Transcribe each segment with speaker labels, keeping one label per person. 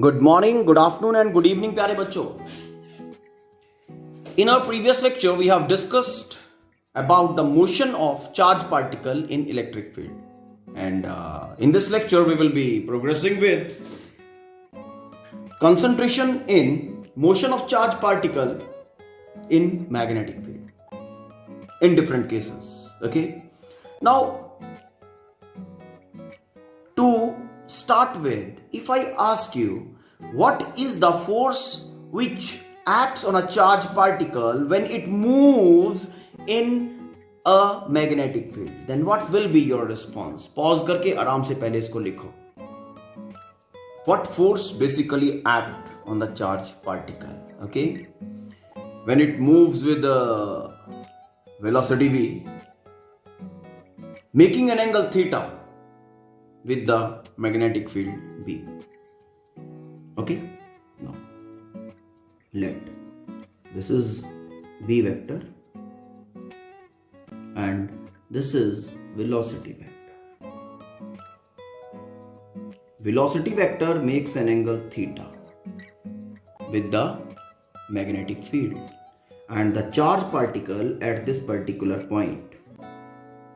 Speaker 1: Good morning, good afternoon, and good evening, प्यारे बच्चों. In our previous lecture, we have discussed about the motion of charge particle in electric field. And in this lecture, we will be progressing with concentration in motion of charge particle in magnetic field in different cases. Okay. Now, to start with, if I ask you what is the force which acts on a charged particle when it moves in a magnetic field, then what will be your response? Pause करके आराम से पहले इसको लिखो. What force basically act on the charged particle? Okay, when it moves with the velocity v, making an angle theta with the magnetic field B. Okay, now let this is V vector and this is velocity vector. Velocity vector makes an angle theta with the magnetic field, and the charge particle at this particular point,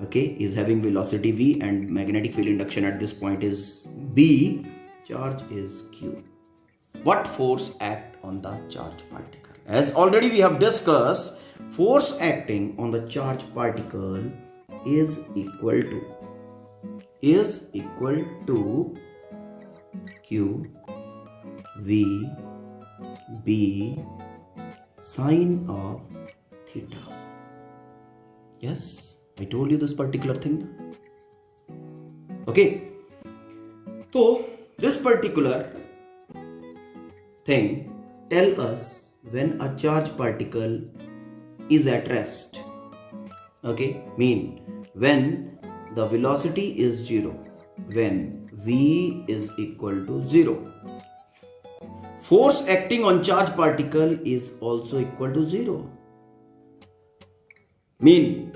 Speaker 1: okay, is having velocity v and magnetic field induction at this point is B. Charge is Q. What force act on the charge particle? As already we have discussed, force acting on the charge particle is equal to Q V B sine of theta. Yes, I told you this particular thing. Okay, so this particular thing tell us when a charge particle is at rest. Okay, mean when the velocity is 0, when v is equal to 0, force acting on charge particle is also equal to 0. Mean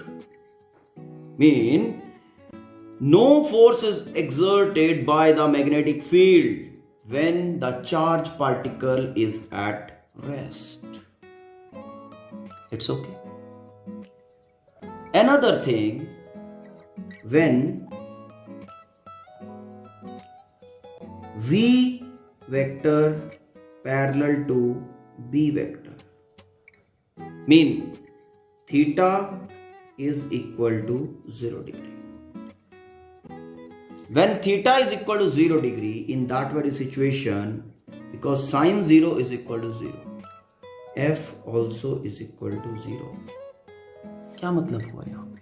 Speaker 1: no force is exerted by the magnetic field when the charge particle is at rest. It's okay. Another thing, when V vector parallel to B vector, mean theta is equal to 0 degree. When theta is equal to 0 degree, in that very situation, because sine 0 is equal to 0, f also is equal to 0. क्या मतलब हुआ यहाँ पे?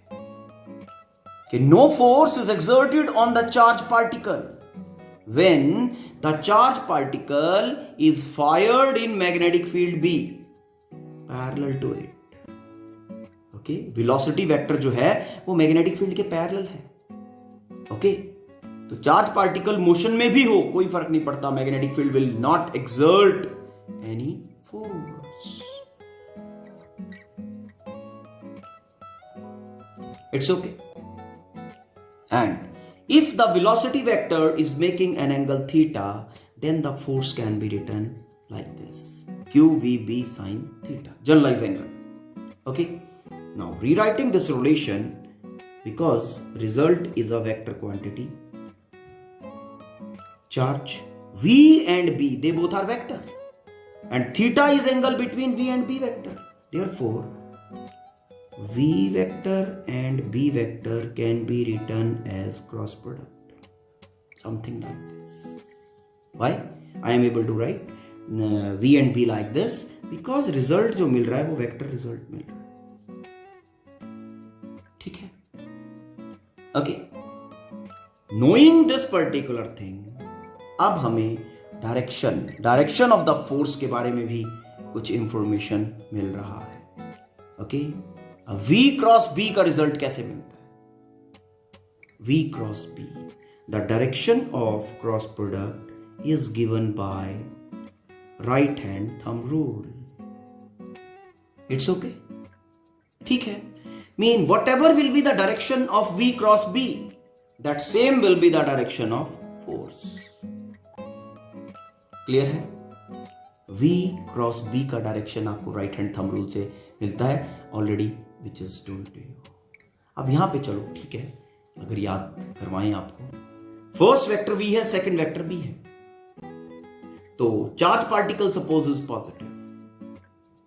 Speaker 1: कि no force is exerted on the charge particle when the charge particle is fired in magnetic field B parallel to it. Okay, velocity vector जो है वो magnetic field के parallel है. Okay, तो चार्ज पार्टिकल मोशन में भी हो कोई फर्क नहीं पड़ता, magnetic field will not exert any force. It's okay. And if the velocity vector is making an angle theta, then the force can be written like this, QVB sin theta, generalized angle. Okay, now rewriting this relation, because result is a vector quantity, charge V and B, they both are vector, and theta is angle between V and B vector. Therefore, V vector and B vector can be written as cross product, something like this. Why I am able to write V and B like this? Because result जो मिल रहा है वो vector result मिल रहा है. ठीक है. Okay, knowing this particular thing, अब हमें डायरेक्शन ऑफ द फोर्स के बारे में भी कुछ इंफॉर्मेशन मिल रहा है. ओके, V क्रॉस B का रिजल्ट कैसे मिलता है? V cross B, the direction of cross product is given by right hand thumb rule. It's okay. ठीक है. Mean whatever will be the direction of V cross B, that same will be the direction of force. Clear है? V cross B का direction आपको right hand thumb rule से मिलता है already, which is told to you. अब यहां पे चलो, ठीक है, अगर याद करवाएं आपको, फर्स्ट वेक्टर V है, सेकंड वेक्टर B है, तो charge particle suppose is positive.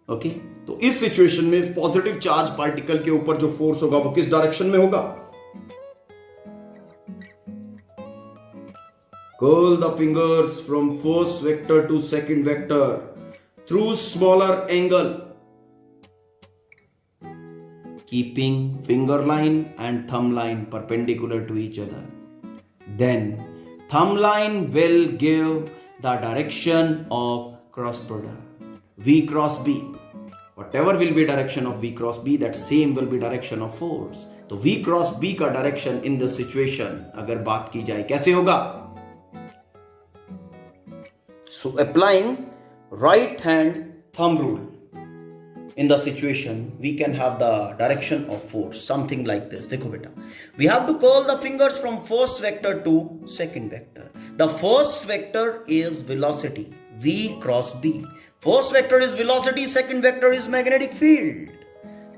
Speaker 1: Okay, तो इस सिचुएशन में इस पॉजिटिव चार्ज पार्टिकल के ऊपर जो फोर्स होगा वो किस डायरेक्शन में होगा? Curl the fingers from first vector to second vector through smaller angle, keeping finger line and thumb line perpendicular to each other. Then thumb line will give the direction of cross product V cross B. Whatever will be direction of V cross B, that same will be direction of force. तो V cross B का direction in the situation अगर बात की जाए कैसे होगा? So applying right hand thumb rule in the situation, we can have the direction of force, something like this. देखो बेटा, we have to curl the fingers from first vector to second vector. The first vector is velocity, V cross B. First vector is velocity, second vector is magnetic field.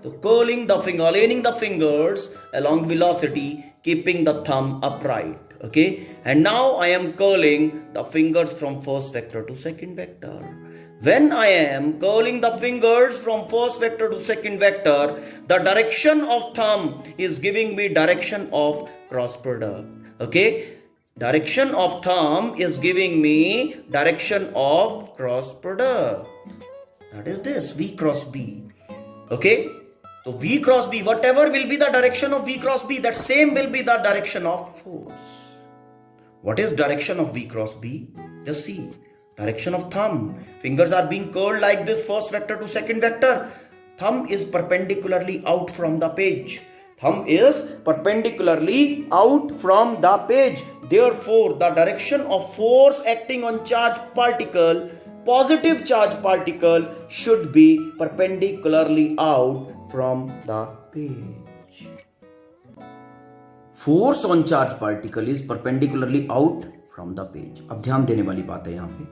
Speaker 1: So curling the finger, aligning the fingers along velocity, keeping the thumb upright. Okay, and now I am curling the fingers from first vector to second vector. When I am curling the fingers from first vector to second vector, the direction of thumb is giving me direction of cross product. Okay, direction of thumb is giving me direction of cross product. That is this V cross B. Okay, so V cross B, whatever will be the direction of V cross B, that same will be the direction of force. What is direction of V cross B? Just see. Direction of thumb. Fingers are being curled like this, first vector to second vector. Thumb is perpendicularly out from the page. Thumb is perpendicularly out from the page. Therefore, the direction of force acting on charged particle, positive charge particle, should be perpendicularly out from the page. Force on charged particle is perpendicularly out from the page. अब ध्यान देने वाली बात है यहां पे.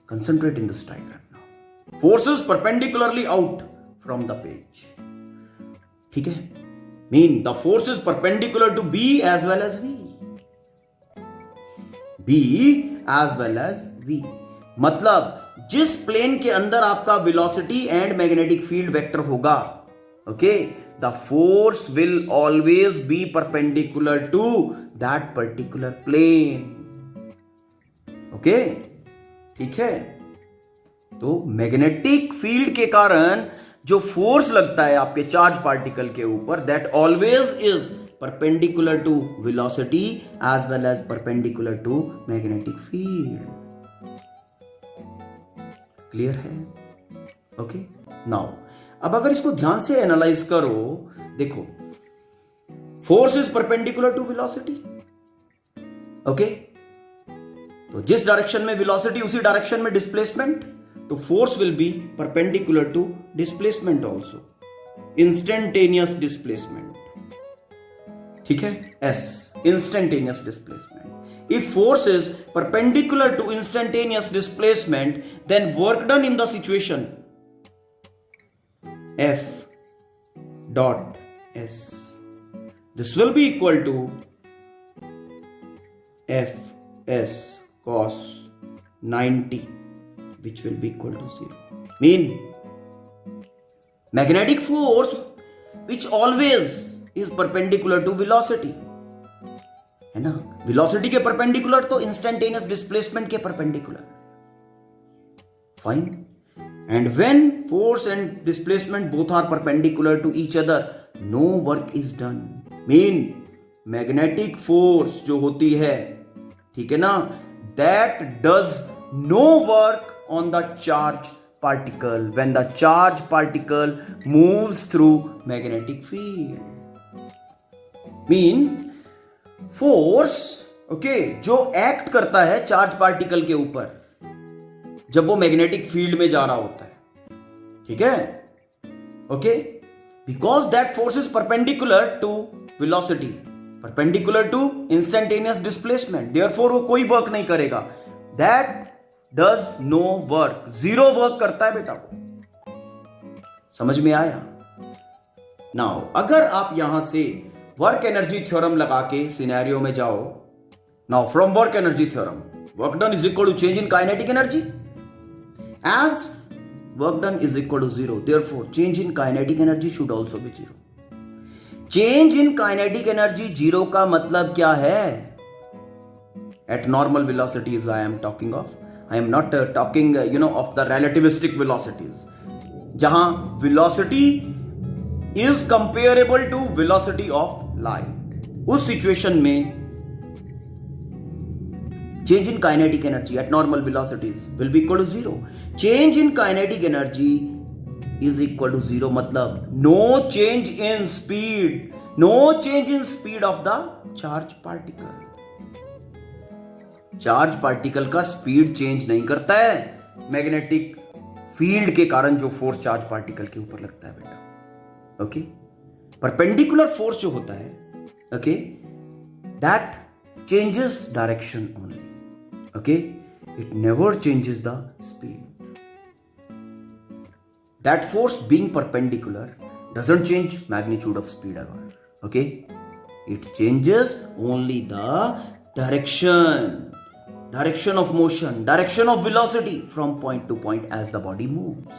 Speaker 1: Concentrate in this diagram now. Force is perpendicularly out from the page. ठीक है? Mean the force is perpendicular to B as well as V. B as well as V. मतलब जिस प्लेन के अंदर आपका velocity and magnetic field vector होगा, okay, the force will always be perpendicular to that particular plane. Okay, ठीक है? तो magnetic field के कारण जो फोर्स लगता है आपके चार्ज पार्टिकल के ऊपर, that always is perpendicular to velocity as well as perpendicular to magnetic field. Clear है? ओके, नाउ अब अगर इसको ध्यान से एनालाइज करो, देखो, force is perpendicular to velocity. Okay, तो जिस डायरेक्शन में वेलोसिटी उसी डायरेक्शन में डिस्प्लेसमेंट, तो force will be perpendicular to displacement also, instantaneous displacement. ठीक है? Yes, instantaneous displacement. If force is perpendicular to instantaneous displacement, then work done in the situation F dot S. This will be equal to F S cos 90, which will be equal to 0. Mean magnetic force which always is perpendicular to velocity. है ना? Velocity के perpendicular तो instantaneous displacement के perpendicular. Fine. And when force and displacement both are perpendicular to each other, no work is done. Mean magnetic force जो होती है, ठीक है ना, that does no work on the charge particle when the charge particle moves through magnetic field. Mean force, okay, जो act करता है charge particle के ऊपर जब वो मैग्नेटिक फील्ड में जा रहा होता है, ठीक है, okay, because that force is perpendicular to velocity, perpendicular to instantaneous displacement, therefore वो कोई वर्क नहीं करेगा. That does no work, zero work करता है बेटा वो। समझ में आया? नाउ अगर आप यहां से वर्क एनर्जी थ्योरम लगा के सिनेरियो में जाओ, now from work energy theorem work done is equal to change in kinetic energy, as work done is equal to zero, therefore change in kinetic energy should also be zero. Change in kinetic energy zero का मतलब क्या है? At normal velocities I am talking of, I am not talking of the relativistic velocities, जहां velocity is comparable to velocity of light. उस situation में change in kinetic energy at normal velocities will be equal to zero. Change in kinetic energy is equal to zero मतलब no change in speed, no change in speed of the charge particle. Charge particle का speed change नहीं करता है magnetic field के कारण जो force charge particle के ऊपर लगता है बेटा। ओके, परपेंडिकुलर फोर्स जो होता है, okay, that changes direction only. Okay, it never changes the speed. That force being perpendicular doesn't change magnitude of speed ever. Okay, it changes only the direction of motion, direction of velocity from point to point as the body moves.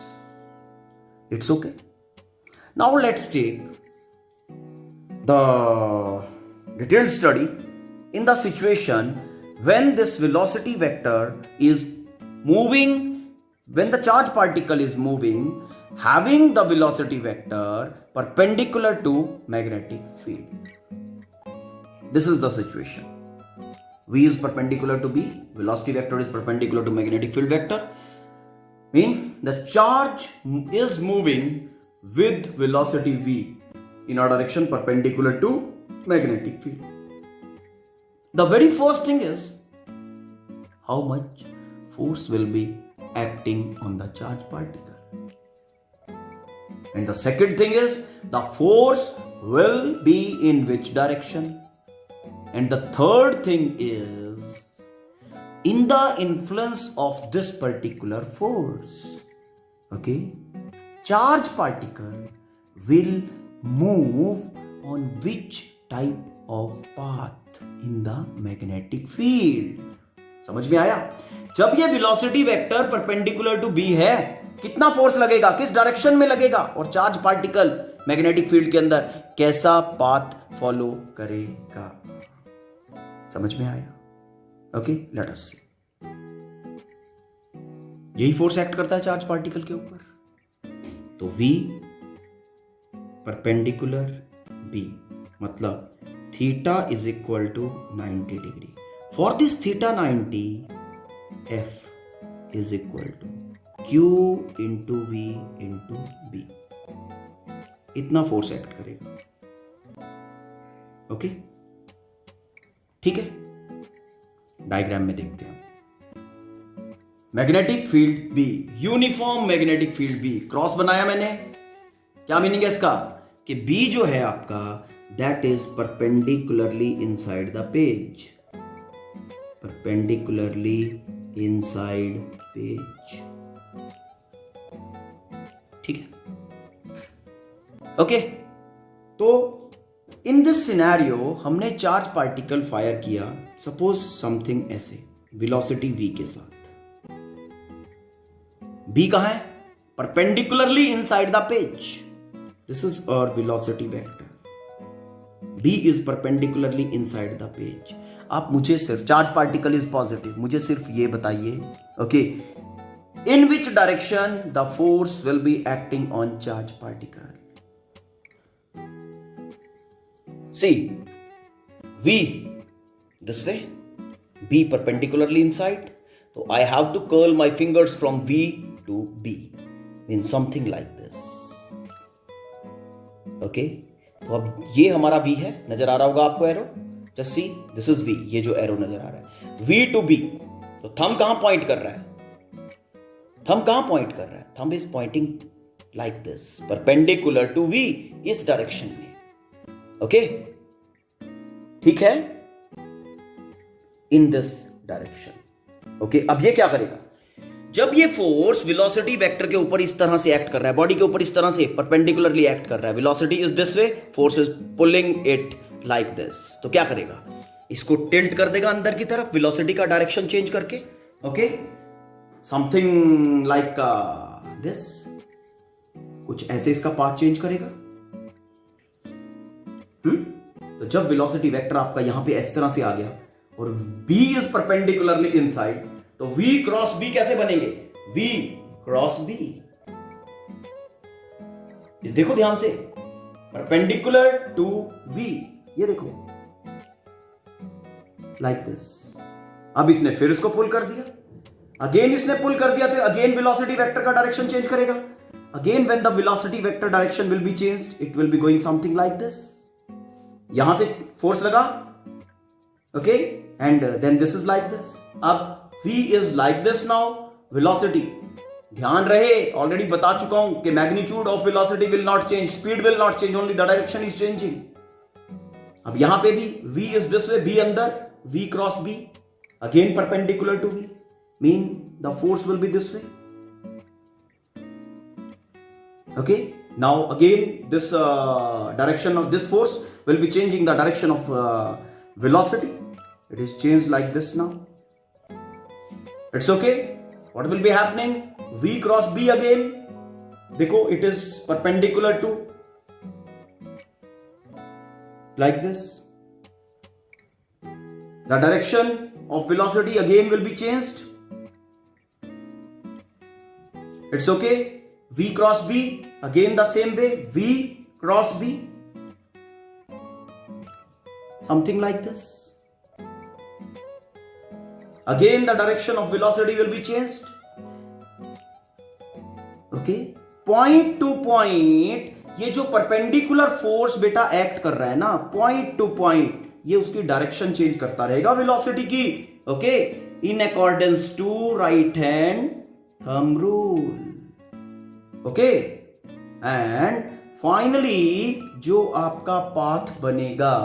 Speaker 1: It's okay. Now let's take the detailed study in the situation when this velocity vector is moving, when the charge particle is moving, having the velocity vector perpendicular to magnetic field. This is the situation. V is perpendicular to B, velocity vector is perpendicular to magnetic field vector. Mean the charge is moving with velocity V in a direction perpendicular to magnetic field. The very first thing is how much force will be acting on the charge particle. And the second thing is the force will be in which direction. And the third thing is in the influence of this particular force. Okay? Charge particle will move on which type of path in the magnetic field. समझ में आया? जब ये velocity vector perpendicular to B है, कितना force लगेगा, किस direction में लगेगा, और चार्ज पार्टिकल मैग्नेटिक फील्ड के अंदर कैसा पाथ फॉलो करेगा। समझ में आया? ओके, लेट अस सी। यही फोर्स एक्ट करता है चार्ज पार्टिकल के ऊपर। तो V परपेंडिकुलर B मतलब theta is equal to 90 degree. For this theta 90, F is equal to Q into V into B. इतना फोर्स एक्ट करेगा। ओके, ठीक है, डायग्राम में देखते हैं। Magnetic field B, uniform magnetic field B, cross बनाया मैंने। क्या मीनिंग है इसका? कि B जो है आपका, that is perpendicularly inside the page, perpendicularly inside page. ठीक है, ओके। तो इन दिस सिनेरियो हमने चार्ज पार्टिकल फायर किया, सपोज समथिंग ऐसे, वेलोसिटी v के साथ। b कहां है? Perpendicularly inside the page. This is our velocity vector. B is perpendicularly inside the page. आप मुझे सिर्फ, चार्ज पार्टिकल इज पॉजिटिव, मुझे सिर्फ ये बताइए, okay, in which direction the force will be acting on charge particle. See V this way, B perpendicularly inside, so I have to curl my fingers from V to B, means something like this. Okay, तो अब ये हमारा V है, नजर आ रहा होगा आपको arrow, just see this is V, ये जो एरो नजर आ रहा है V टू B। तो थंब कहां पॉइंट कर रहा है? थंब कहां पॉइंट कर रहा है? Thumb is pointing like this, perpendicular to V, इस डायरेक्शन में। ओके, ठीक है, इन दिस डायरेक्शन। ओके, अब ये क्या करेगा? जब ये फोर्स वेलोसिटी वेक्टर के ऊपर इस तरह से एक्ट कर रहा है, बॉडी के ऊपर इस तरह से परपेंडिकुलरली एक्ट कर रहा है, velocity is this way, force is pulling it like this, तो क्या करेगा, इसको टिल्ट कर देगा अंदर की तरफ, वेलोसिटी का डायरेक्शन चेंज करके, ओके, समथिंग लाइक दिस, कुछ ऐसे इसका पाथ चेंज करेगा। तो जब वेलोसिटी वेक्टर आपका यहां पे इस तरह से आ गया और v इज परपेंडिकुलरली इनसाइड, तो v क्रॉस b कैसे बनेंगे, v क्रॉस b, ये देखो ध्यान से, परपेंडिकुलर टू v, ये देखो लाइक दिस। अब इसने फिर इसको पुल कर दिया, अगेन इसने पुल कर दिया, तो अगेन वेलोसिटी वेक्टर का डायरेक्शन चेंज करेगा। Again when the velocity vector direction will be changed, it will be going something like this. यहां से फोर्स लगा, okay, and then this is like this. अब v is like this now, velocity, ध्यान रहे, already बता चुका हूं कि magnitude of velocity will not change, speed will not change, only the direction is changing. अब यहां पे भी v is this way, b अंदर, v cross b, again perpendicular to v, mean the force will be this way, okay, now again this direction of this force will be changing the direction of velocity, it is changed like this now, it's okay, what will be happening, v cross b again, देखो it is perpendicular to, like this, the direction of velocity again will be changed, it's okay, v cross b, again the same way, v cross b, something like this, again the direction of velocity will be changed, okay, point to point, ये जो perpendicular force बेटा act कर रहा है ना, point to point, ये उसकी direction change करता रहेगा वेलोसिटी की, okay, in accordance to right hand thumb rule, okay, and finally जो आपका पाथ बनेगा,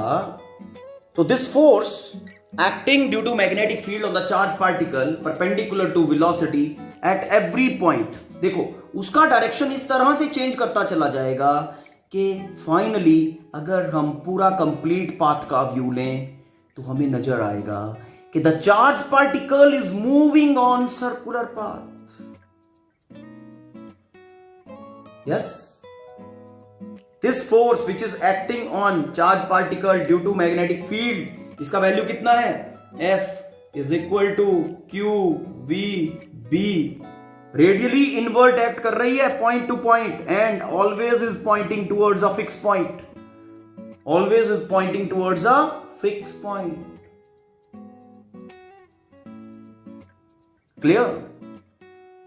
Speaker 1: तो this force acting due to magnetic field of the charge particle perpendicular to velocity at every point, देखो उसका direction इस तरह से चेंज करता चला जाएगा कि फाइनली अगर हम पूरा कंप्लीट पाथ का व्यू लें तो हमें नजर आएगा कि the charge particle is moving on circular path. Yes, this force which is acting on charge particle due to magnetic field, इसका वैल्यू कितना है, F is equal to Q V B, radially inward act कर रही है point to point and always is pointing towards a fix point, always is pointing towards a fix point. Clear?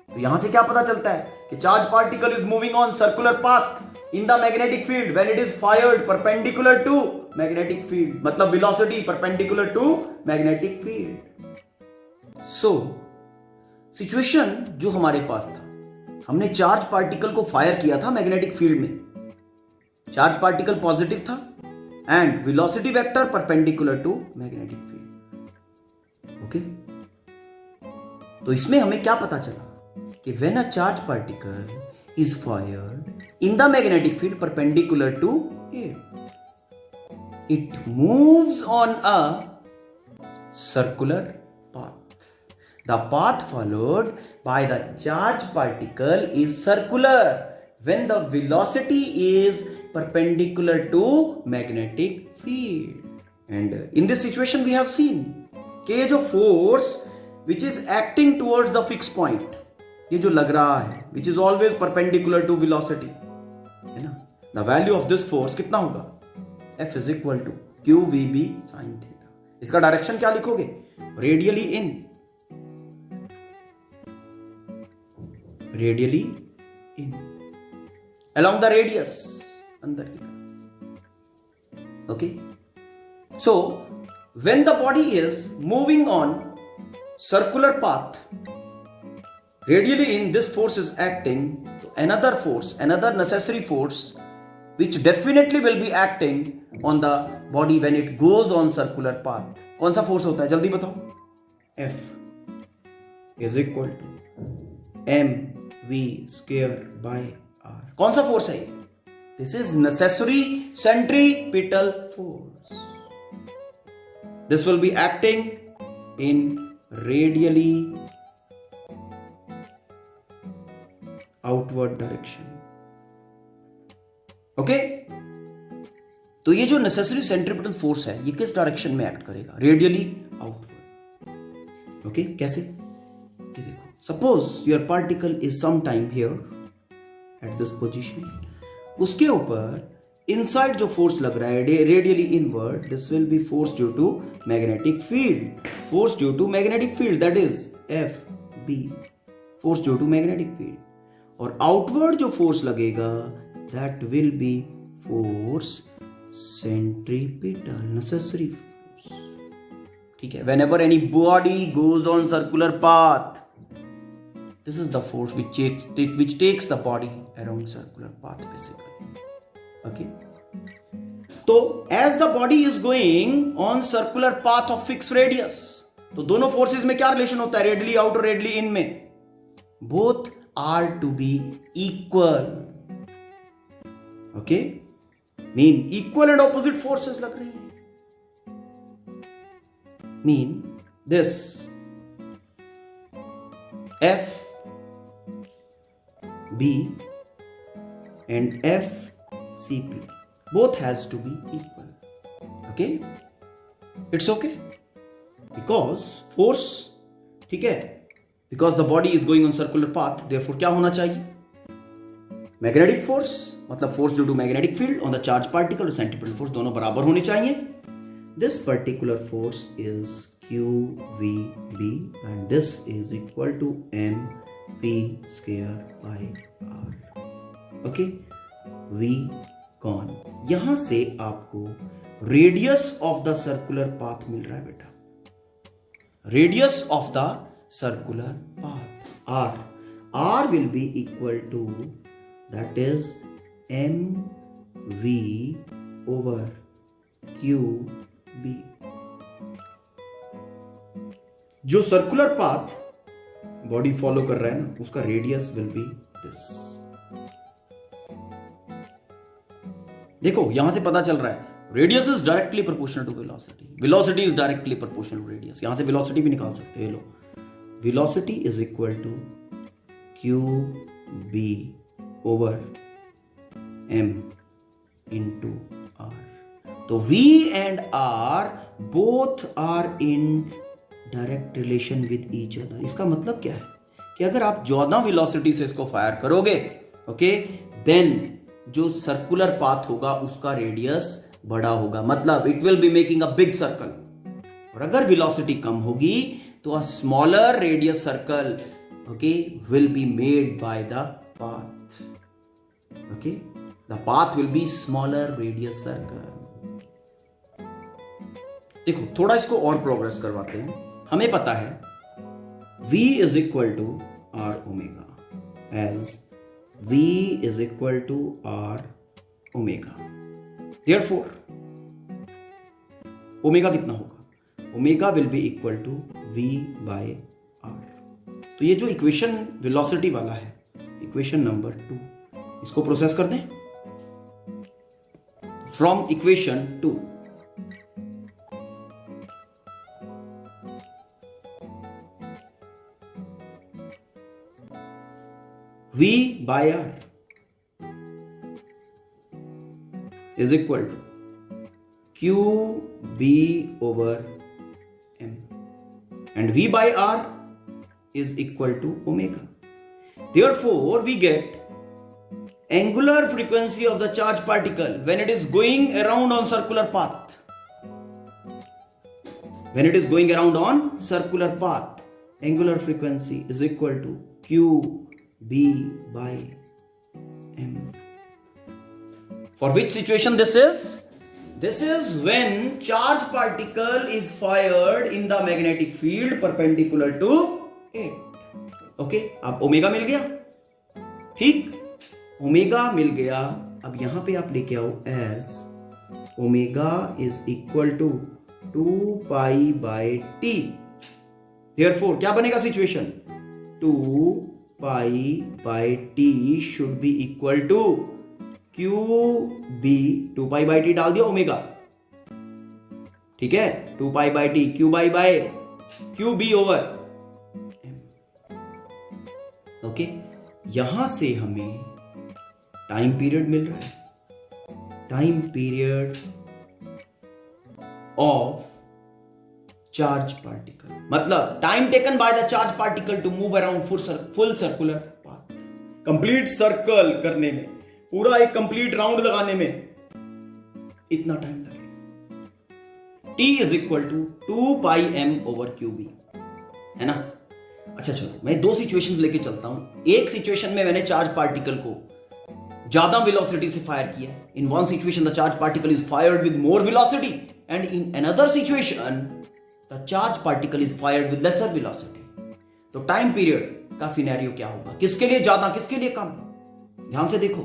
Speaker 1: तो यहां से क्या पता चलता है कि charge particle is moving on circular path in the magnetic field when it is fired perpendicular to magnetic field, मतलब velocity perpendicular to magnetic field. So situation जो हमारे पास था, हमने चार्ज पार्टिकल को फायर किया था मैग्नेटिक फील्ड में, charge particle positive था and velocity vector perpendicular to magnetic field. Okay, तो इसमें हमें क्या पता चला कि when a charge particle is fired in the magnetic field perpendicular to it moves on a circular path. The path followed by the charge particle is circular when the velocity is perpendicular to magnetic field. And in this situation we have seen कि ये जो force which is acting towards the fixed point, ये जो लग रहा है which is always perpendicular to velocity, है ना, the value of this force कितना होगा, F is equal to QVB sin theta। इसका डायरेक्शन क्या लिखोगे, radially in, radially in along the radius, अंदर की तरफ। Okay, so when the body is moving on circular path radially in, this force is acting, so another force, another necessary force which definitely will be acting on the body when it goes on circular path, कौन सा force होता है जल्दी बताओ, F। Is equal to M we square by R. कौन सा force है ये? This is necessary centripetal force. This will be acting in radially outward direction. Okay, तो ये जो नेसेसरी सेंट्रीपिटल फोर्स है ये किस डायरेक्शन में एक्ट करेगा? Radially outward. ओके, कैसे? ये देखो, suppose your particle is some time here at this position, उसके ऊपर इनसाइड जो फोर्स लग रहा है radially inward, this will be force due to magnetic field. Force due to magnetic field, that is F B, force due to magnetic field. और outward जो force लगेगा that will be force centripetal, necessary force। ठीक है, whenever any body goes on circular path, this is the force which takes the body around circular path basically। okay, तो as the body is going on circular path of fixed radius, तो दोनों forces में क्या relation होता है? Radially out और radially in में both are to be equal। okay, mean equal and opposite forces लग रही है। Mean this F B and F C P both has to be equal. Okay, it's okay, because force, ठीक है, because the body is going on circular path, therefore क्या होना चाहिए? Magnetic force, मतलब force due to magnetic field on the charge particle और centripetal force दोनों बराबर होने चाहिए। This particular force is q v B and this is equal to M we square by r. Okay, v कौन? यहां से आपको radius of the circular path मिल रहा है बेटा, radius of the circular path r. R will be equal to that is mv over qb। जो circular path body follow कर रहा है ना, उसका रेडियस विल बी दिस। देखो यहां से पता चल रहा है radius is directly proportional to velocity, velocity is directly proportional to radius. यहां से वेलोसिटी भी निकाल सकते हैं। लो, velocity is equal to q B over m into r। तो v and r both are in direct relation with each other। इसका मतलब क्या है कि अगर आप ज्यादा वेलोसिटी से इसको फायर करोगे, ओके, देन जो सर्कुलर पाथ होगा उसका रेडियस बड़ा होगा, मतलब it will be making a big circle. और अगर वेलोसिटी कम होगी तो a smaller radius circle, okay, will be made by the path. Okay, the path will be smaller radius circle। देखो थोड़ा इसको और प्रोग्रेस करवाते हैं। हमें पता है V is equal to R omega, as V is equal to R omega। Therefore, omega कितना होगा? Omega will be equal to V by R। तो ये जो इक्वेशन वेलोसिटी वाला है, इक्वेशन नंबर 2, इसको प्रोसेस कर दें from equation 2। V by R is equal to QB over M, and V by R is equal to omega। Therefore, we get angular frequency of the charged particle when it is going around on circular path। When it is going around on circular path, angular frequency is equal to QB by M। For which situation this is? This is when charged particle is fired in the magnetic field perpendicular to it। Okay, अब omega मिल गया, ठीक, omega मिल गया। अब यहां पे आप लेके आओ as omega is equal to 2 pi by T. Therefore क्या बनेगा situation, 2 pi by T should be equal to q B, 2 pi by T डाल दिया ओमेगा, ठीक है, 2 pi by T q by by q B over, okay. यहां से हमें time period मिल रहा है, time period of charge particle, मतलब time taken by the charge particle to move around full circular path, complete circle करने में, पूरा एक कंप्लीट राउंड लगाने में इतना टाइम लगेगा। T is equal to 2 pi M over Q B, है ना। अच्छा चलो मैं दो सिचुएशंस लेके चलता हूं। एक सिचुएशन में मैंने चार्ज पार्टिकल को ज्यादा वेलोसिटी से फायर किया, in one situation the charge particle is fired with more velocity and in another situation the charge particle is fired with lesser velocity. तो टाइम पीरियड का सिनेरियो क्या होगा, किसके लिए ज्यादा किसके लिए कम। ध्यान से देखो,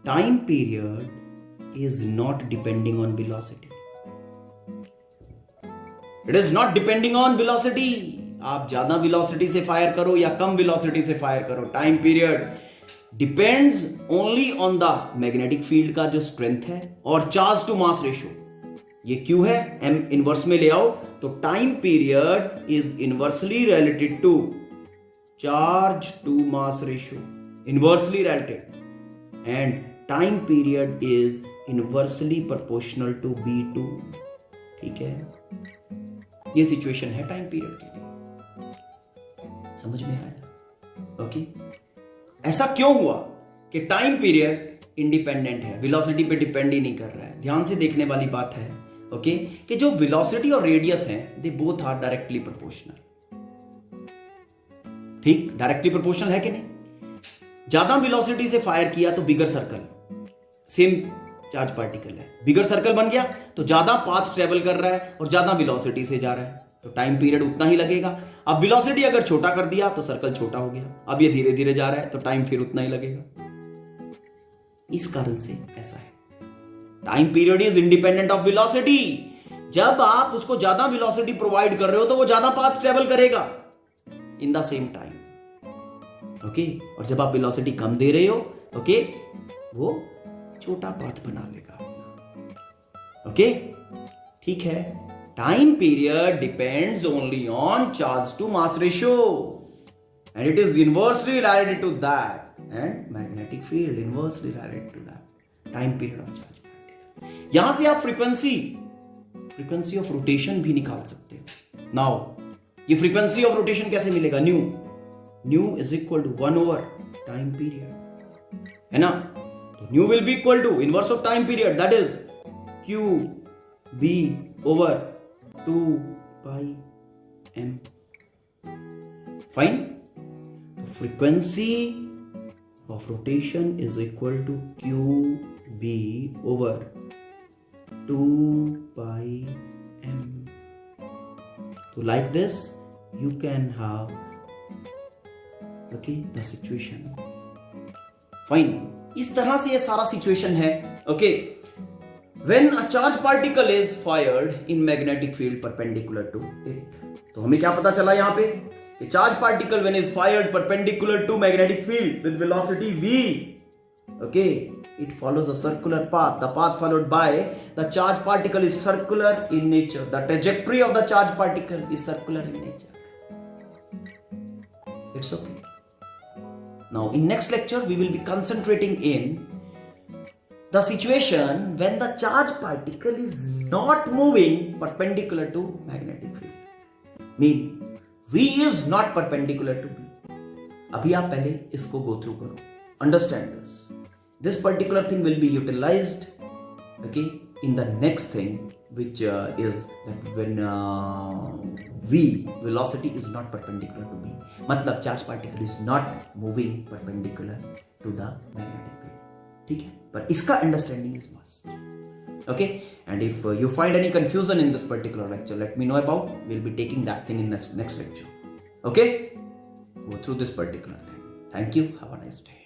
Speaker 1: time period is not depending on velocity, it is not depending on velocity. आप ज्यादा वेलोसिटी से फायर करो या कम वेलोसिटी से फायर करो, time period depends only on the magnetic field का जो स्ट्रेंथ है और चार्ज टू मास रेशियो। ये क्यू है, एम इनवर्स में ले आओ, तो time period is inversely related to charge to mass ratio, inversely related, and time period is inversely proportional to V2, ठीक है। ये सिचुएशन है टाइम पीरियड के लिए, समझ में आया, ओके। ऐसा क्यों हुआ कि टाइम पीरियड इंडिपेंडेंट है, वेलोसिटी पे डिपेंड ही नहीं कर रहा है। ध्यान से देखने वाली बात है, ओके, कि जो वेलोसिटी और रेडियस हैं they both are directly proportional, ठीक, डायरेक्टली प्रोपोर्शनल है कि नहीं। ज्यादा वेलोसिटी से फायर किया तो bigger circle, same charge particle है, बिगर सर्कल बन गया तो ज्यादा पाथ ट्रेवल कर रहा है और ज्यादा वेलोसिटी से जा रहा है, तो टाइम पीरियड उतना ही लगेगा। अब वेलोसिटी अगर छोटा कर दिया तो सर्कल छोटा हो गया, अब ये धीरे धीरे जा रहा है तो टाइम फिर उतना ही लगेगा। इस कारण से ऐसा है, time period is independent of velocity. जब आप उसको ज्यादा वेलोसिटी प्रोवाइड कर रहे हो तो वो ज्यादा पाथ ट्रेवल करेगा in the same time, okay. और जब आप वेलोसिटी कम दे रहे हो, ओके, वो छोटा पाथ बना लेगा, ओके, ठीक है। Time period depends only on charge to mass ratio and it is inversely related to that, and magnetic field inversely related to that, time period of charge particle. यहां से आप frequency of rotation भी निकाल सकते हो। Now ये frequency of rotation कैसे मिलेगा, nu is equal to 1 over time period, है ना। तो nu will be equal to inverse of time period, that is q B over 2 pi m, fine. Frequency of rotation is equal to q B over 2 pi m. तो like this you can have, okay, the situation, fine। इस तरह से ये सारा situation है, okay। When a charge particle is fired in magnetic field perpendicular to it, तो हमें क्या पता चला यहां पे कि charge particle when is fired perpendicular to magnetic field with velocity v, okay, it follows a circular path. The path followed by the charge particle is circular in nature. The trajectory of the charge particle is circular in nature. It's okay. Now in next lecture we will be concentrating in the situation when the charge particle is not moving perpendicular to magnetic field. Mean V is not perpendicular to B. अभी आप पहले इसको go through करो. Understand this. This particular thing will be utilized, okay, in the next thing, which is that when V velocity is not perpendicular to B, मतलब charge particle is not moving perpendicular to the magnetic field, ठीक है। पर इसका understanding is must, okay। And if you find any confusion in this particular lecture, let me know about. We'll be taking that thing in next lecture, okay। Go through this particular thing. Thank you. Have a nice day.